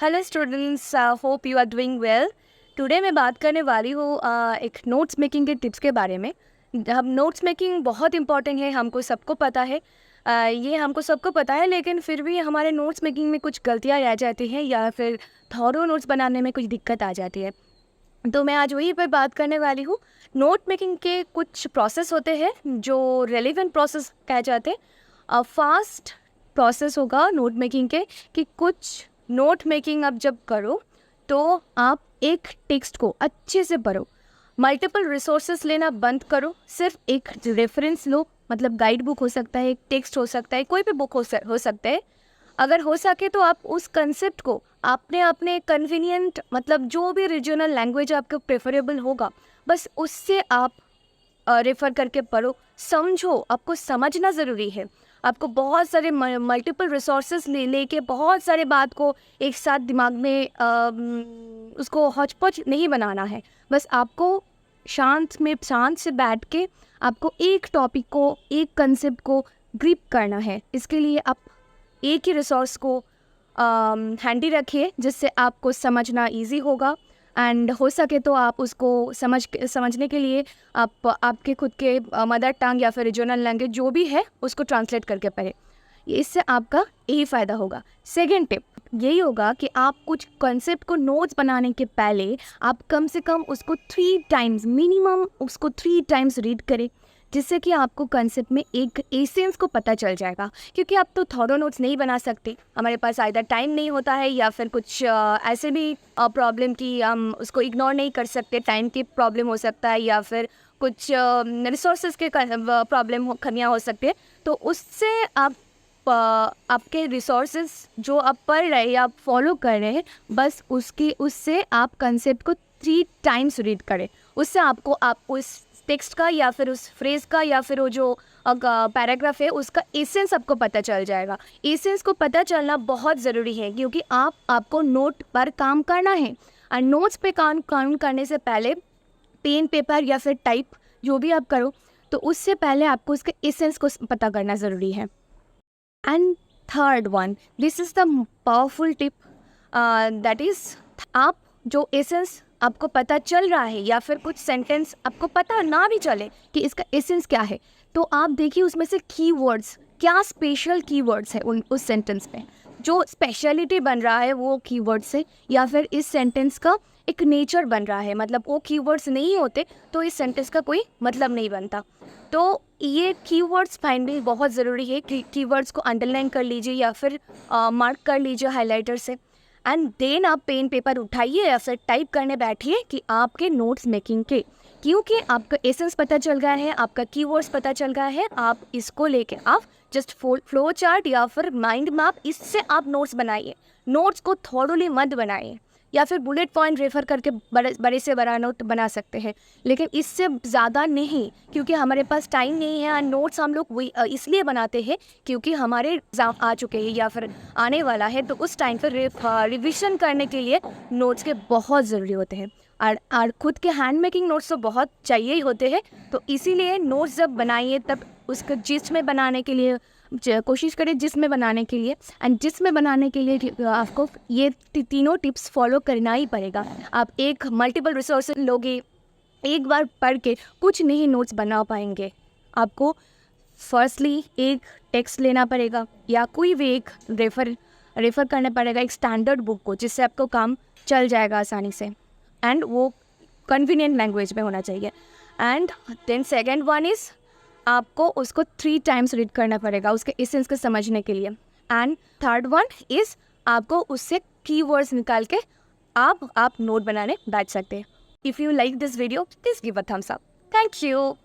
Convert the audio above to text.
Hello students, hope you are doing well. Today मैं बात करने वाली हूँ एक नोट्स मेकिंग के टिप्स के बारे में। हम नोट्स मेकिंग बहुत इंपॉर्टेंट है, हमको सबको पता है। ये हमको सबको पता है, लेकिन फिर भी हमारे नोट्स मेकिंग में कुछ गलतियाँ रह जाती हैं या फिर थॉरो नोट्स बनाने में कुछ दिक्कत आ जाती है। तो मैं आज वहीं पर बात करने वाली हूँ। नोट मेकिंग के कुछ प्रोसेस होते हैं जो रेलिवेंट प्रोसेस कहे जाते हैं। फास्ट प्रोसेस होगा नोट मेकिंग के कि कुछ नोट मेकिंग आप जब करो तो आप एक टेक्स्ट को अच्छे से पढ़ो। मल्टीपल रिसोर्सेस लेना बंद करो, सिर्फ एक रेफरेंस लो। मतलब गाइड बुक हो सकता है, एक टेक्स्ट हो सकता है, कोई भी बुक हो सकता है। अगर हो सके तो आप उस कंसेप्ट को अपने अपने कन्वीनियंट, मतलब जो भी रीजनल लैंग्वेज आपको प्रेफरेबल होगा, बस उससे आप रेफ़र करके पढ़ो, समझो। आपको समझना ज़रूरी है। आपको बहुत सारे मल्टीपल रिसोर्सेज लेके बहुत सारे बात को एक साथ दिमाग में उसको हौच-पौच नहीं बनाना है। बस आपको शांत से बैठ के आपको एक टॉपिक को, एक कंसेप्ट को ग्रिप करना है। इसके लिए आप एक ही रिसोर्स को हैंडी रखिए, जिससे आपको समझना इजी होगा। एंड हो सके तो आप उसको समझने के लिए आप आपके खुद के मदर टंग या फिर रीजनल लैंग्वेज जो भी है उसको ट्रांसलेट करके पढ़ें। इससे आपका यही फ़ायदा होगा। सेकेंड टिप यही होगा कि आप कुछ कॉन्सेप्ट को नोट्स बनाने के पहले आप कम से कम उसको 3 टाइम्स, मिनिमम उसको 3 टाइम्स रीड करें, जिससे कि आपको कंसेप्ट में एक एसेंस को पता चल जाएगा। क्योंकि आप तो थॉरो नोट्स नहीं बना सकते, हमारे पास आइदर टाइम नहीं होता है या फिर कुछ ऐसे भी प्रॉब्लम की हम उसको इग्नोर नहीं कर सकते। टाइम की प्रॉब्लम हो सकता है या फिर कुछ रिसोर्सेज के प्रॉब्लम खमियाँ हो सकती है। तो उससे आप आपके रिसोर्सेज जो आप पढ़ रहे हैं या आप फॉलो कर रहे हैं, बस उससे आप कंसेप्ट को 3 टाइम्स रीड करें। उससे आपको आप उस टेक्स्ट का या फिर उस फ्रेज़ का या फिर वो जो पैराग्राफ है उसका एसेंस आपको पता चल जाएगा। एसेंस को पता चलना बहुत ज़रूरी है, क्योंकि आपको नोट पर काम करना है। और नोट्स पे काम करने से पहले पेन पेपर या फिर टाइप जो भी आप करो, तो उससे पहले आपको उसके एसेंस को पता करना ज़रूरी है। And third one, this is the powerful tip, that is आप जो एसेंस आपको पता चल रहा है या फिर कुछ सेंटेंस आपको पता ना भी चले कि इसका एसेंस क्या है, तो आप देखिए उसमें से कीवर्ड्स, क्या स्पेशल कीवर्ड्स है उस सेंटेंस में, जो स्पेशलिटी बन रहा है वो कीवर्ड से, या फिर इस सेंटेंस का एक नेचर बन रहा है। मतलब वो कीवर्ड्स नहीं होते तो इस सेंटेंस का कोई मतलब नहीं बनता। तो ये कीवर्ड्स फाइंडिंग बहुत ज़रूरी है। कीवर्ड्स को अंडरलाइन कर लीजिए या फिर मार्क कर लीजिए हाइलाइटर से। एंड देन आप पेन पेपर उठाइए या फिर टाइप करने बैठिए कि आपके नोट्स मेकिंग के, क्योंकि आपका एसेंस पता चल गया है, आपका कीवर्ड्स पता चल गया है, आप इसको लेके आप जस्ट फ्लो चार्ट या फिर माइंड मैप, इससे आप नोट्स बनाइए। नोट्स को थॉरोली मत बनाइए, या फिर बुलेट पॉइंट रेफर करके बड़े से बड़ा नोट बना सकते हैं, लेकिन इससे ज़्यादा नहीं, क्योंकि हमारे पास टाइम नहीं है। और नोट्स हम लोग वही इसलिए बनाते हैं क्योंकि हमारे एग्ज़ाम आ चुके हैं या फिर आने वाला है, तो उस टाइम पर रिविज़न करने के लिए नोट्स के बहुत ज़रूरी होते हैं। और खुद के हैंड मेकिंग नोट्स तो बहुत चाहिए ही होते हैं। तो इसीलिए नोट्स जब बनाइए तब उसको जिस में बनाने के लिए कोशिश करें, जिसमें बनाने के लिए। एंड जिसमें बनाने के लिए आपको ये तीनों टिप्स फॉलो करना ही पड़ेगा। आप एक मल्टीपल रिसोर्स लोगे, एक बार पढ़ के कुछ नहीं नोट्स बना पाएंगे। आपको फर्स्टली एक टेक्स्ट लेना पड़ेगा या कोई भी एक रेफ़र करना पड़ेगा, एक स्टैंडर्ड बुक को, जिससे आपको काम चल जाएगा आसानी से। एंड वो कन्वीनियंट लैंग्वेज में होना चाहिए। And then second one is आपको उसको 3 टाइम्स रीड करना पड़ेगा उसके एसेंस को समझने के लिए। एंड थर्ड वन इज़ आपको उससे कीवर्ड्स निकाल के आप नोट बनाने बैठ सकते हैं। If you like this video please give a thumbs up. Thank you.